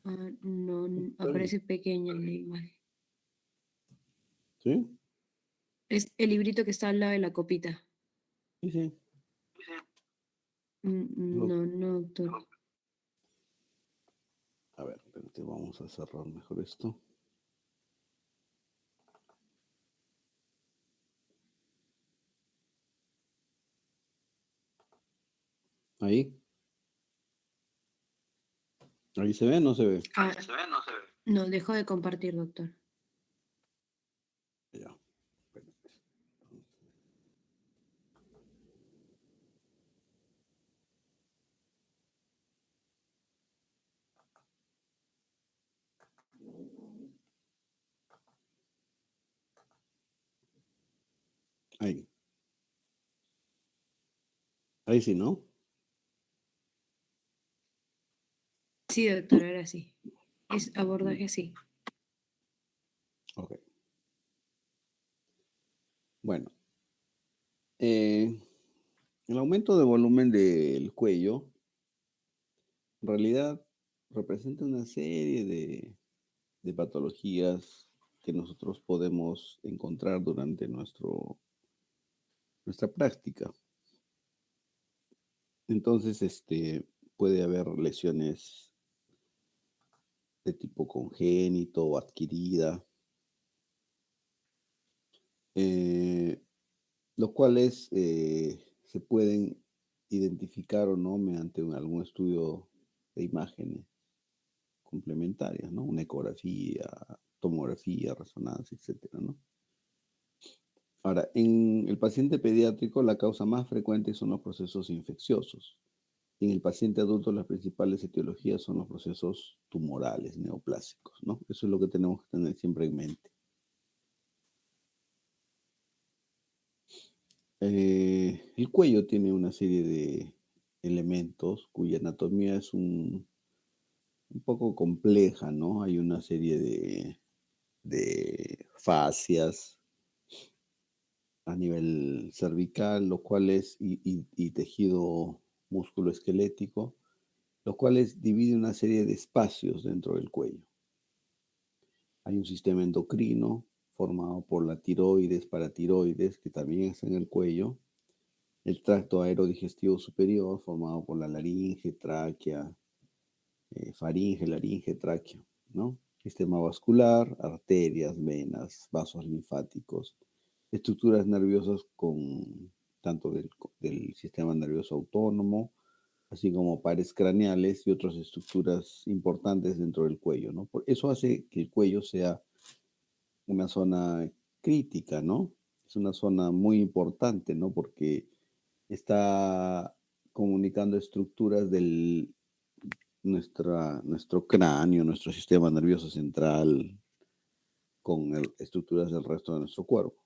Ah, no, Está bien. aparece pequeña la imagen. ¿Sí? Es el librito que está al lado de la copita. Sí, sí. Lo- No, no, doctor. A ver, espérate, vamos a cerrar mejor esto. Ahí. ¿Ahí se ve o no se ve? Ah, no, dejó de compartir, doctor. Ya. Espérate. Ahí. Ahí sí, ¿no? Sí, doctor, ahora sí. Es abordaje, sí. Ok. Bueno, eh, el aumento de volumen del cuello en realidad representa una serie de patologías que nosotros podemos encontrar durante nuestra práctica. Entonces, puede haber lesiones de tipo congénito o adquirida, eh, los cuales se pueden identificar o no mediante algún estudio de imágenes complementarias, ¿no? Una ecografía, tomografía, resonancia, etcétera, ¿no? Ahora, en el paciente pediátrico la causa más frecuente son los procesos infecciosos. En el paciente adulto las principales etiologías son los procesos tumorales, neoplásicos, ¿no? Eso es lo que tenemos que tener siempre en mente. El cuello tiene una serie de elementos cuya anatomía es un poco compleja, ¿no? Hay una serie de fascias a nivel cervical, lo cual es, y tejido musculoesquelético, lo cual divide una serie de espacios dentro del cuello. Hay un sistema endocrino formado por la tiroides, paratiroides, que también está en el cuello, el tracto aerodigestivo superior, formado por la laringe, tráquea, faringe, laringe, tráquea, ¿no? Sistema vascular, arterias, venas, vasos linfáticos, estructuras nerviosas con tanto del sistema nervioso autónomo, así como pares craneales y otras estructuras importantes dentro del cuello, ¿no? Eso hace que el cuello sea una zona crítica, ¿no? Es una zona muy importante, ¿no? Porque está comunicando estructuras del nuestro cráneo, nuestro sistema nervioso central, con estructuras del resto de nuestro cuerpo.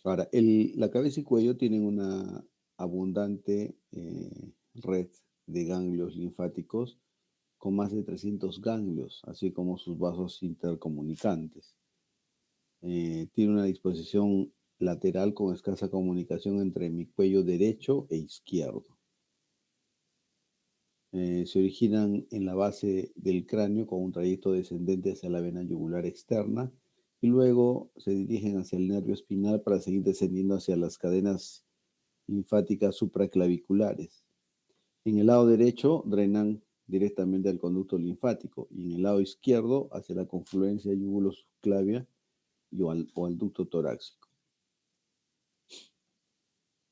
Ahora, la cabeza y cuello tienen una abundante red de ganglios linfáticos con más de 300 ganglios, así como sus vasos intercomunicantes. Tiene una disposición lateral con escasa comunicación entre mi cuello derecho e izquierdo. Se originan en la base del cráneo con un trayecto descendente hacia la vena yugular externa y luego se dirigen hacia el nervio espinal para seguir descendiendo hacia las cadenas linfáticas supraclaviculares. En el lado derecho drenan directamente al conducto linfático y en el lado izquierdo hacia la confluencia yugulo-subclavia o al ducto torácico.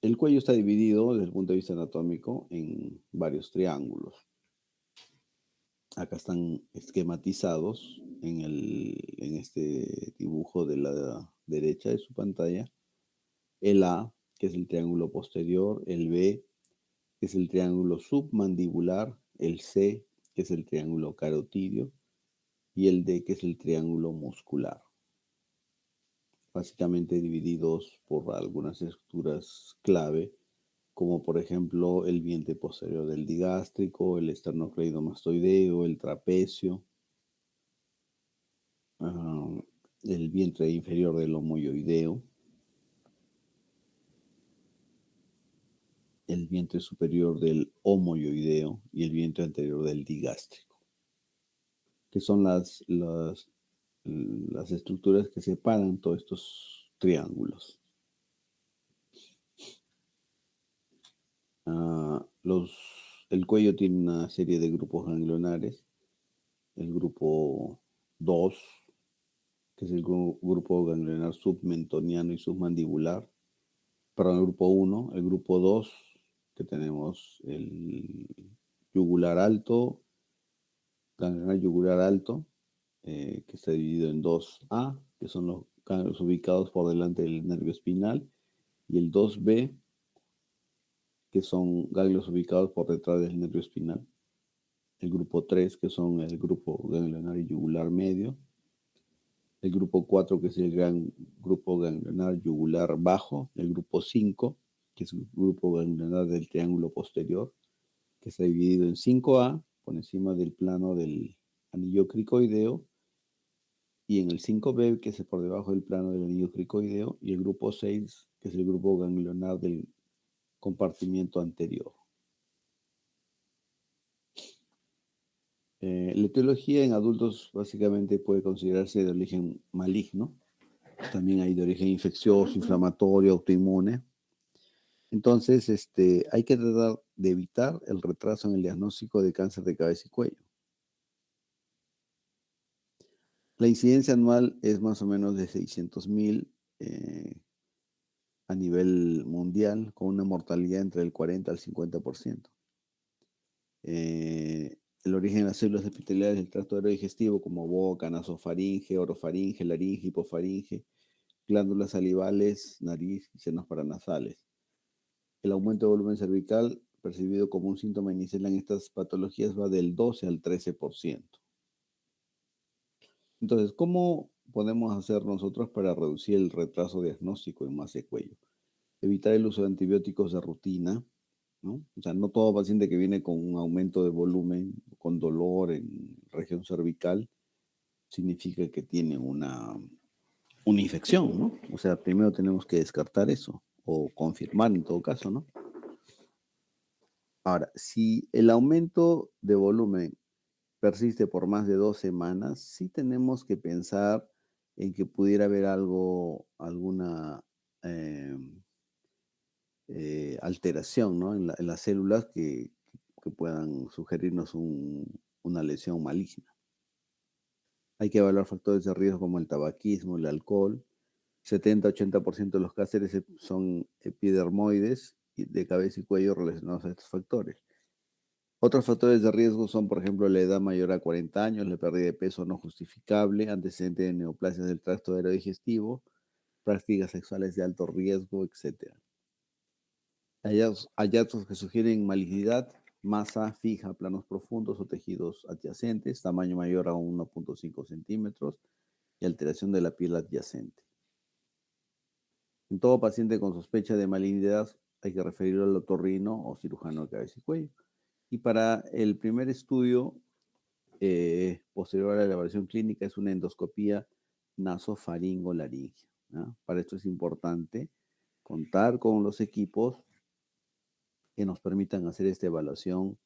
El cuello está dividido desde el punto de vista anatómico en varios triángulos. Acá están esquematizados en este dibujo de la derecha de su pantalla. El A, que es el triángulo posterior, el B, que es el triángulo submandibular, el C, que es el triángulo carotidio, y el D, que es el triángulo muscular. Básicamente divididos por algunas estructuras clave, como por ejemplo el vientre posterior del digástrico, el esternocleidomastoideo, el trapecio, el vientre inferior del homoioideo, el vientre superior del homoioideo y el vientre anterior del digástrico, que son las estructuras que separan todos estos triángulos. El cuello tiene una serie de grupos ganglionares. El grupo 2, que es el grupo ganglionar submentoniano y submandibular. Perdón, el grupo 1. El grupo 2, que tenemos el yugular alto, ganglionar yugular alto, que está dividido en 2A, que son los ganglios ubicados por delante del nervio espinal, y el 2B, que son ganglios ubicados por detrás del nervio espinal. El grupo 3, que son el grupo ganglionar yugular medio. El grupo 4, que es el gran grupo ganglionar yugular bajo. El grupo 5, que es el grupo ganglionar del triángulo posterior, que está dividido en 5A, por encima del plano del anillo cricoideo, y en el 5B, que es por debajo del plano del anillo cricoideo, y el grupo 6, que es el grupo ganglionar del compartimiento anterior. La etiología en adultos básicamente puede considerarse de origen maligno. También hay de origen infeccioso, inflamatorio, autoinmune. Entonces, hay que tratar de evitar el retraso en el diagnóstico de cáncer de cabeza y cuello. La incidencia anual es más o menos de 600,000 a nivel mundial, con una mortalidad entre el 40 al 50%. El origen de las células epiteliales del tracto aerodigestivo, como boca, nasofaringe, orofaringe, laringe, hipofaringe, glándulas salivales, nariz y senos paranasales. El aumento de volumen cervical, percibido como un síntoma inicial en estas patologías, va del 12 al 13%. Entonces, ¿cómo podemos hacer nosotros para reducir el retraso diagnóstico en masa de cuello? Evitar el uso de antibióticos de rutina, ¿no? O sea, no todo paciente que viene con un aumento de volumen, con dolor en región cervical, significa que tiene una infección, ¿no? O sea, primero tenemos que descartar eso, o confirmar en todo caso, ¿no? Ahora, si el aumento de volumen persiste por más de 2 semanas, sí tenemos que pensar en que pudiera haber alguna alteración, ¿no? en las células que puedan sugerirnos una lesión maligna. Hay que evaluar factores de riesgo como el tabaquismo, el alcohol. 70-80% de los cánceres son epidermoides y de cabeza y cuello relacionados a estos factores. Otros factores de riesgo son, por ejemplo, la edad mayor a 40 años, la pérdida de peso no justificable, antecedentes de neoplasias del tracto aerodigestivo, prácticas sexuales de alto riesgo, etc. Hallazgos que sugieren malignidad, masa fija, planos profundos o tejidos adyacentes, tamaño mayor a 1.5 centímetros y alteración de la piel adyacente. En todo paciente con sospecha de malignidad hay que referirlo al otorrino o cirujano de cabeza y cuello. Y para el primer estudio posterior a la elaboración clínica es una endoscopía nasofaringolaringea, ¿no? Para esto es importante contar con los equipos que nos permitan hacer esta evaluación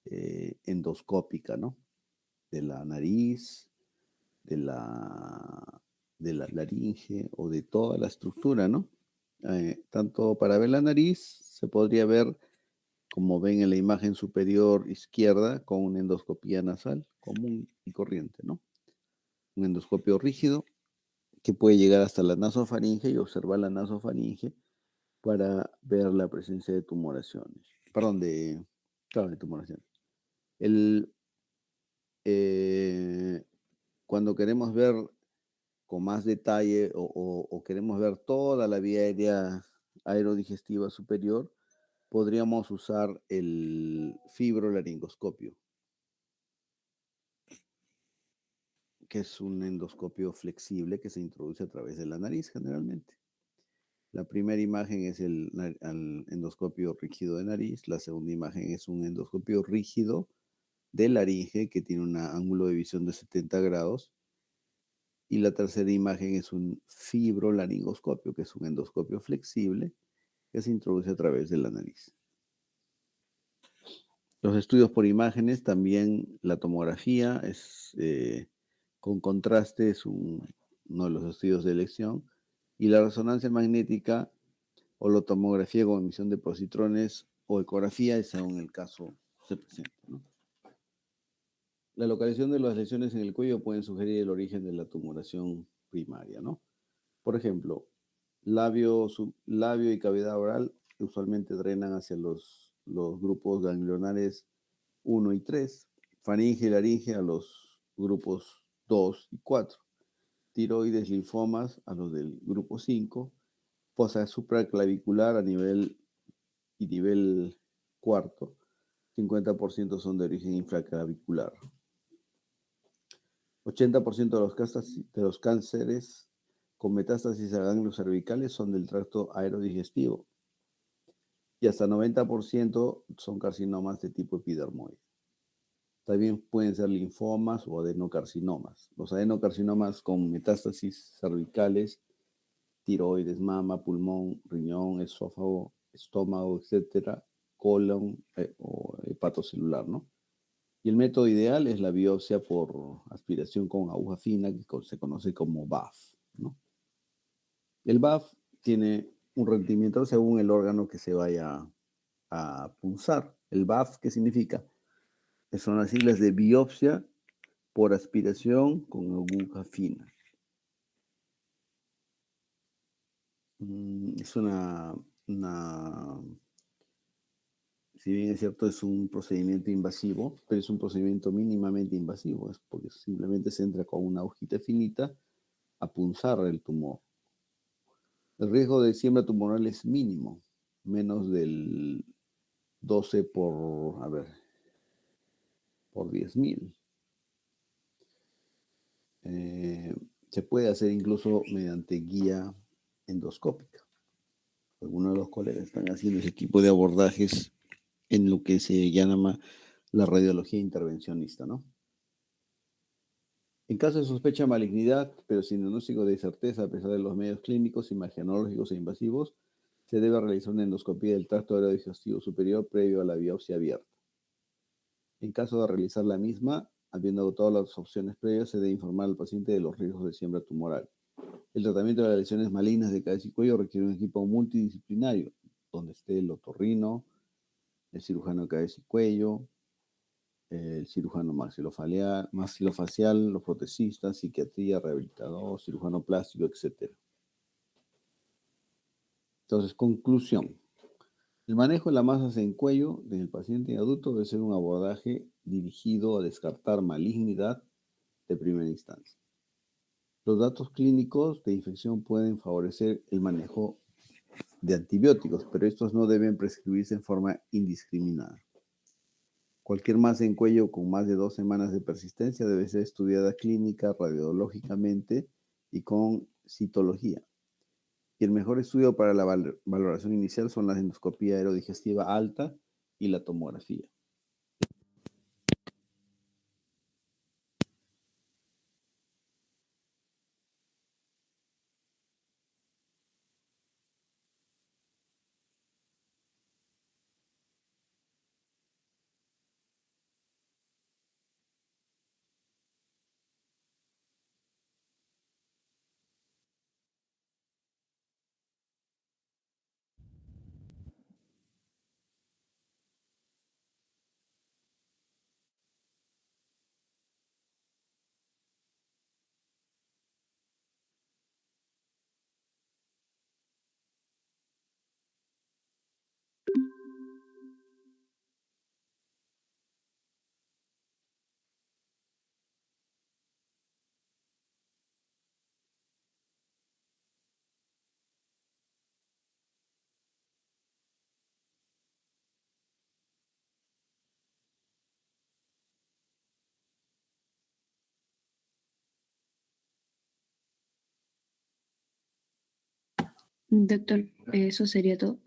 endoscópica, ¿no? De la nariz, de la laringe o de toda la estructura, ¿no? Tanto para ver la nariz, se podría ver, como ven en la imagen superior izquierda, con una endoscopía nasal común y corriente, ¿no? Un endoscopio rígido que puede llegar hasta la nasofaringe y observar la nasofaringe para ver la presencia de tumoraciones. Perdón, claro, de tumoraciones. El, eh, Cuando queremos ver con más detalle o queremos ver toda la vía aérea aerodigestiva superior, podríamos usar el fibrolaringoscopio, que es un endoscopio flexible que se introduce a través de la nariz generalmente. La primera imagen es el endoscopio rígido de nariz, la segunda imagen es un endoscopio rígido de laringe que tiene un ángulo de visión de 70 grados y la tercera imagen es un fibrolaringoscopio, que es un endoscopio flexible que se introduce a través de la nariz. Los estudios por imágenes, también la tomografía es con contraste, es uno de los estudios de elección, y la resonancia magnética o la tomografía con emisión de positrones o ecografía, según el caso se presenta, ¿no? La localización de las lesiones en el cuello pueden sugerir el origen de la tumoración primaria, ¿no? Por ejemplo, labio y cavidad oral usualmente drenan hacia los grupos ganglionares 1 y 3, faringe y laringe a los grupos 2 y 4, tiroides, linfomas a los del grupo 5, fosa supraclavicular a nivel cuarto, 50% son de origen infraclavicular. 80% de los cánceres con metástasis a ganglios cervicales son del tracto aerodigestivo y hasta 90% son carcinomas de tipo epidermoide. También pueden ser linfomas o adenocarcinomas. Los adenocarcinomas con metástasis cervicales, tiroides, mama, pulmón, riñón, esófago, estómago, etcétera, colon o hepatocelular, ¿no? Y el método ideal es la biopsia por aspiración con aguja fina, que se conoce como BAF, ¿no? El BAF tiene un rendimiento según el órgano que se vaya a punzar. El BAF, ¿qué significa? Son las siglas de biopsia por aspiración con aguja fina. Es si bien es cierto, es un procedimiento invasivo, pero es un procedimiento mínimamente invasivo, es porque simplemente se entra con una hojita finita a punzar el tumor. El riesgo de siembra tumoral es mínimo, menos del 12 por 10.000. Se puede hacer incluso mediante guía endoscópica. Algunos de los colegas están haciendo ese tipo de abordajes en lo que se llama la radiología intervencionista, ¿no? En caso de sospecha de malignidad, pero sin diagnóstico de certeza a pesar de los medios clínicos, imagenológicos e invasivos, se debe realizar una endoscopía del tracto aerodigestivo superior previo a la biopsia abierta. En caso de realizar la misma, habiendo agotado las opciones previas, se debe informar al paciente de los riesgos de siembra tumoral. El tratamiento de las lesiones malignas de cabeza y cuello requiere un equipo multidisciplinario, donde esté el otorrino, el cirujano de cabeza y cuello, el cirujano maxilofacial, los protecistas, psiquiatría, rehabilitador, cirujano plástico, etc. Entonces, conclusión. El manejo de las masas en cuello del paciente adulto debe ser un abordaje dirigido a descartar malignidad de primera instancia. Los datos clínicos de infección pueden favorecer el manejo de antibióticos, pero estos no deben prescribirse en forma indiscriminada. Cualquier masa en cuello con más de 2 semanas de persistencia debe ser estudiada clínica, radiológicamente y con citología. Y el mejor estudio para la valoración inicial son la endoscopía aerodigestiva alta y la tomografía. Doctor, eso sería todo.